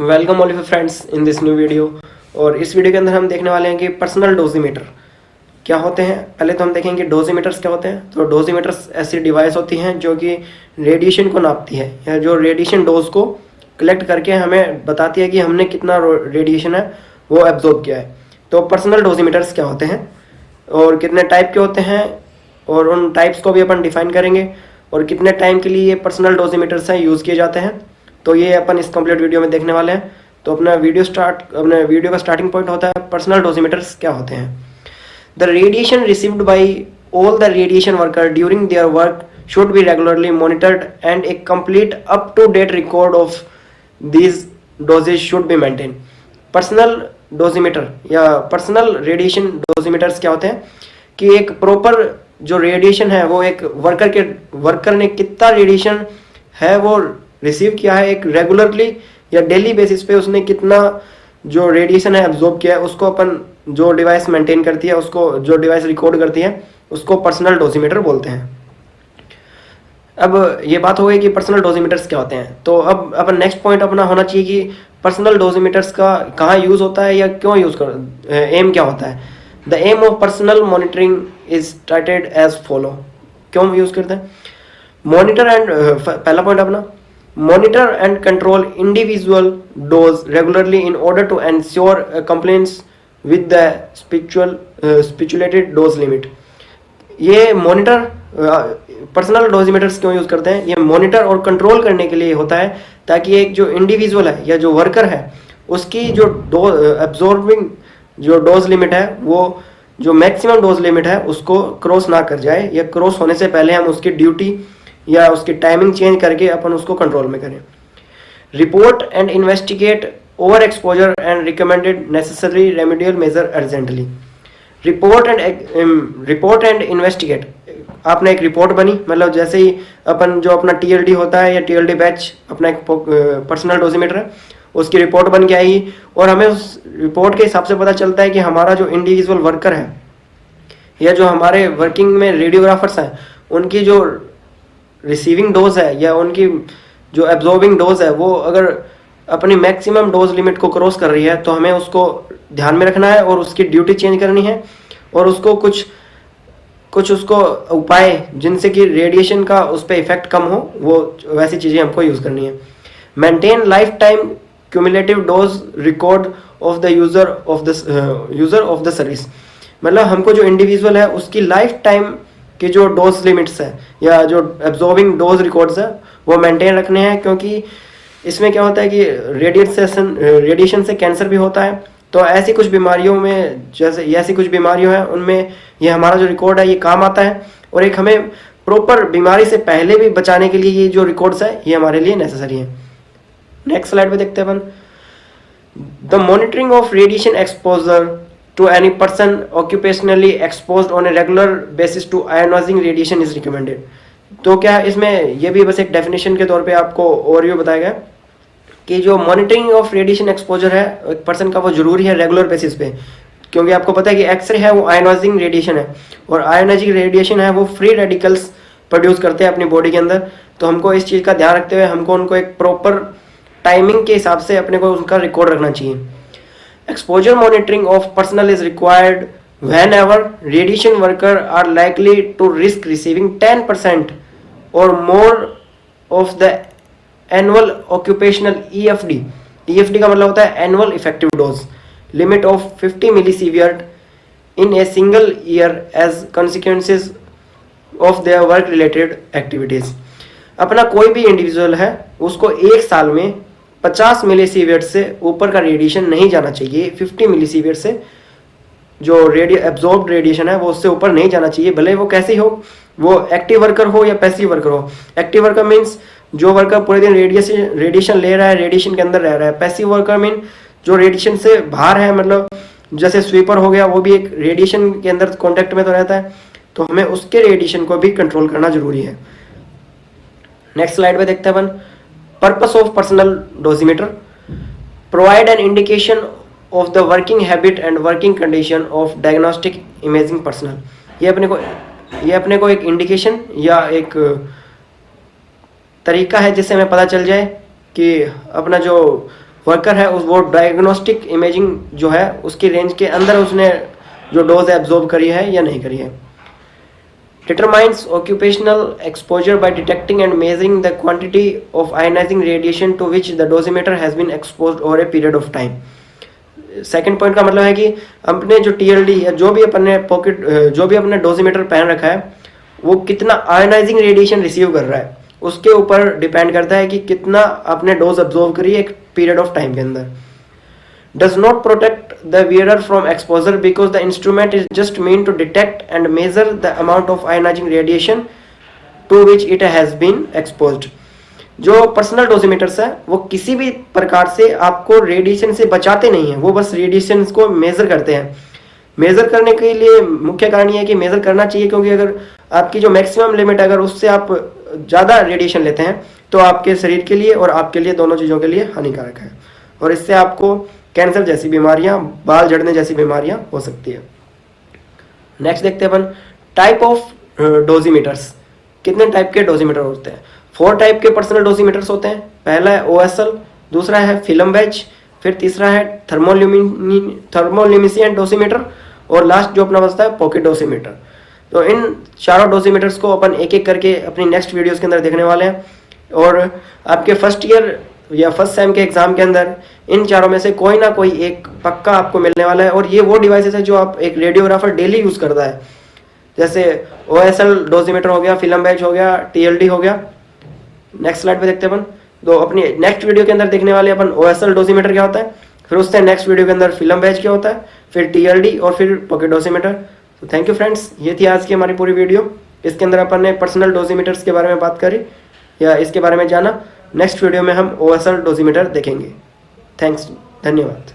Welcome all of friends in this new video. और इस video के अंदर हम देखने वाले हैं कि पर्सनल डोजीमीटर क्या होते हैं। पहले तो हम देखेंगे डोजीमीटर्स क्या होते हैं। तो डोजीमीटर्स ऐसी डिवाइस होती हैं जो कि रेडिएशन को नापती है या जो रेडिएशन डोज को कलेक्ट करके हमें बताती है कि हमने कितना रेडिएशन है वो एब्जॉर्ब किया है। तो पर्सनल डोजीमीटर्स क्या होते हैं और कितने टाइप के होते हैं और उन टाइप्स को भी अपन डिफाइन करेंगे और कितने टाइम के लिए ये पर्सनल डोजीमीटर्स हैं यूज़ किए जाते हैं। तो ये अपन इस कंप्लीट वीडियो में देखने वाले हैं। तो अपने वीडियो का स्टार्टिंग पॉइंट होता है पर्सनल डोजीमीटर्स क्या होते हैं। The radiation received by all the radiation worker during their work should be regularly monitored and a complete up to date record of these doses should be maintain. Personal dosimeter या personal radiation डोजीमीटर्स क्या होते हैं कि एक proper जो radiation है वो एक वर्कर ने कितना रेडिएशन है वो रिसीव किया है, एक रेगुलरली या डेली बेसिस पे उसने कितना जो रेडिएशन है एब्जॉर्ब किया है, उसको अपन जो डिवाइस मेंटेन करती है, उसको जो डिवाइस रिकॉर्ड करती है उसको पर्सनल डोजीमीटर बोलते हैं। अब ये बात हो गई कि पर्सनल डोजीमीटर्स क्या होते हैं। तो अब अपन नेक्स्ट पॉइंट अपना होना चाहिए कि पर्सनल डोजीमीटर्स का कहाँ यूज़ होता है या क्यों यूज़ कर एम क्या होता है। The aim of personal monitoring is started as follow. क्यों यूज़ करते हैं मॉनिटर एंड पहला पॉइंट अपना monitor and control individual dose regularly in order to ensure compliance with the stipulated dose limit। ये मॉनिटर पर्सनल डोजीमीटर्स क्यों use करते हैं, ये मॉनिटर और कंट्रोल करने के लिए होता है ताकि एक जो इंडिविजुअल है या जो वर्कर है उसकी जो एब्जॉर्बिंग जो डोज लिमिट है वो जो मैक्सिमम डोज लिमिट है उसको क्रॉस ना कर जाए या क्रॉस होने से पहले हम उसकी ड्यूटी या उसकी टाइमिंग चेंज करके अपन उसको कंट्रोल में करें। Report and investigate over exposure and recommended necessary remedial measure urgently. Report and investigate, आपने एक रिपोर्ट बनी, मतलब जैसे ही अपन जो अपना टीएलडी होता है या टीएलडी बैच अपना एक पर्सनल डोजीमीटर है उसकी रिपोर्ट बन के आएगी और हमें उस रिपोर्ट के हिसाब से पता चलता है कि हमारा जो इंडिविजुअल वर्कर है या जो हमारे वर्किंग में रेडियोग्राफर्स हैं उनकी जो रिसीविंग डोज है या उनकी जो एब्जॉर्बिंग डोज है वो अगर अपनी मैक्सिमम डोज लिमिट को क्रॉस कर रही है तो हमें उसको ध्यान में रखना है और उसकी ड्यूटी चेंज करनी है और उसको कुछ उसको उपाय जिनसे कि रेडिएशन का उस पर इफेक्ट कम हो वो वैसी चीज़ें हमको यूज़ करनी है। Maintain life time cumulative dose record of the user of the service, मतलब हमको जो इंडिविजुअल है उसकी लाइफ टाइम कि जो डोज लिमिट्स है या जो एब्जॉर्बिंग डोज रिकॉर्ड्स है वो मेंटेन रखने हैं, क्योंकि इसमें क्या होता है कि रेडिएशन से कैंसर भी होता है। तो ऐसी कुछ बीमारियों में जैसे ऐसी कुछ बीमारियों हैं उनमें ये हमारा जो रिकॉर्ड है ये काम आता है और एक हमें प्रॉपर बीमारी से पहले भी बचाने के लिए ये जो रिकॉर्ड्स है ये हमारे लिए नेसेसरी है। नेक्स्ट स्लाइड पे देखते हैं अपन। The monitoring of radiation exposure to any person occupationally exposed on a regular basis to ionizing radiation is recommended। तो क्या इसमें ये भी बस एक डेफिनेशन के तौर पे आपको ओवरव्यू बताया गया कि जो मॉनिटरिंग ऑफ रेडिएशन एक्सपोजर है एक पर्सन का वो जरूरी है रेगुलर बेसिस पे, क्योंकि आपको पता है कि एक्सरे है वो आयोनाइजिंग रेडिएशन है और आयोनाइजिंग रेडिएशन है वो फ्री रेडिकल्स प्रोड्यूस करते हैं अपनी बॉडी के अंदर। तो हमको इस चीज़ का ध्यान रखते हुए हमको उनको एक प्रॉपर टाइमिंग के हिसाब से अपने को उनका रिकॉर्ड रखना चाहिए। Exposure monitoring of personnel is required whenever radiation workers are likely to risk receiving 10% or more of the annual occupational EFD। EFD का मतलब होता है annual effective dose limit of 50 millisievert in a single year as consequences of their work related activities। अपना कोई भी individual है उसको एक साल में 50 मिलीसीवियर्ट से ऊपर का रेडिएशन नहीं जाना चाहिए। 50 मिलीसीवियर्ट से जो एब्जॉर्ब्ड रेडिएशन है वो उससे ऊपर नहीं जाना चाहिए, भले वो कैसे हो, वो एक्टिव वर्कर हो या पैसिव वर्कर हो। एक्टिव वर्कर मीन्स जो वर्कर पूरे दिन रेडिएशन ले रहा है, रेडिएशन के अंदर रह रहा है। पैसिव वर्कर मीन जो रेडिएशन से बाहर है, मतलब जैसे स्वीपर हो गया वो भी एक रेडिएशन के अंदर कॉन्टेक्ट में तो रहता है, तो हमें उसके रेडिएशन को भी कंट्रोल करना जरूरी है। नेक्स्ट स्लाइड पे देखते हैं अपन। Purpose of personal dosimeter: provide an indication of the working habit and working condition of diagnostic imaging personnel। ये अपने को एक इंडिकेशन या एक तरीका है जिससे हमें पता चल जाए कि अपना जो वर्कर है वो डायग्नोस्टिक इमेजिंग जो है उसकी रेंज के अंदर उसने जो डोज एब्जॉर्ब करी है या नहीं करी है। Determines occupational exposure by detecting and measuring the quantity of ionizing radiation to which the dosimeter has been exposed over a period of time। Second point का मतलब है कि अपने जो TLD या जो भी अपने पॉकेट जो भी अपने डोसीमीटर पहन रखा है वो कितना आयनाइजिंग रेडिएशन रिसीव कर रहा है उसके ऊपर डिपेंड करता है कि कितना आपने डोज अब्जॉर्व करी है एक पीरियड ऑफ टाइम के अंदर। Does not protect the wearer from exposure because the instrument is just meant to detect and measure the amount of ionizing radiation to which it has been exposed। जो personal डोसीमीटर्स है वो किसी भी प्रकार से आपको रेडिएशन से बचाते नहीं हैं, वो बस रेडिएशन को मेजर करते हैं। मेजर करने के लिए मुख्य कारण ये है कि मेजर करना चाहिए क्योंकि अगर आपकी जो मैक्सिमम लिमिट अगर उससे आप ज़्यादा रेडिएशन लेते हैं तो आपके शरीर के लिए और आपके लिए दोनों चीज़ों के लिए हानिकारक है और इससे आपको कैंसर जैसी बीमारियां, बाल झड़ने जैसी बीमारियां हो सकती है। नेक्स्ट देखते हैं अपन टाइप ऑफ डोजीमीटर्स। कितने टाइप के डोजीमीटर होते हैं? 4 टाइप के पर्सनल डोजीमीटर्स होते हैं। पहला है OSL, दूसरा है फिल्म वेज, फिर तीसरा है थर्मोल्यूमिनेसेंट डोसीमीटर और लास्ट जो अपना बचता है पॉकेट डोसीमीटर। तो इन चारों डोसीमीटर्स को अपन एक एक करके अपनी नेक्स्ट वीडियोस के अंदर देखने वाले हैं और आपके फर्स्ट ईयर या फर्स्ट सेम के एग्जाम के अंदर इन चारों में से कोई ना कोई एक पक्का आपको मिलने वाला है और ये वो डिवाइसेस है जो आप एक रेडियोग्राफर डेली यूज़ करता है। जैसे OSL डोसीमीटर हो गया, फिल्म वेज हो गया, TLD हो गया। नेक्स्ट स्लाइड पे देखते हैं अपन। तो अपनी नेक्स्ट वीडियो के अंदर देखने वाले अपन OSL डोसीमीटर क्या होता है, फिर उससे नेक्स्ट वीडियो के अंदर फिल्म वेज क्या होता है, फिर TLD और फिर पॉकेट डोसीमीटर। तो थैंक यू फ्रेंड्स, ये थी आज की हमारी पूरी वीडियो। इसके अंदर अपन ने पर्सनल डोसीमीटर्स के बारे में बात करी या इसके बारे में जाना। नेक्स्ट वीडियो में हम OSL डोसीमीटर देखेंगे। थैंक्स, धन्यवाद।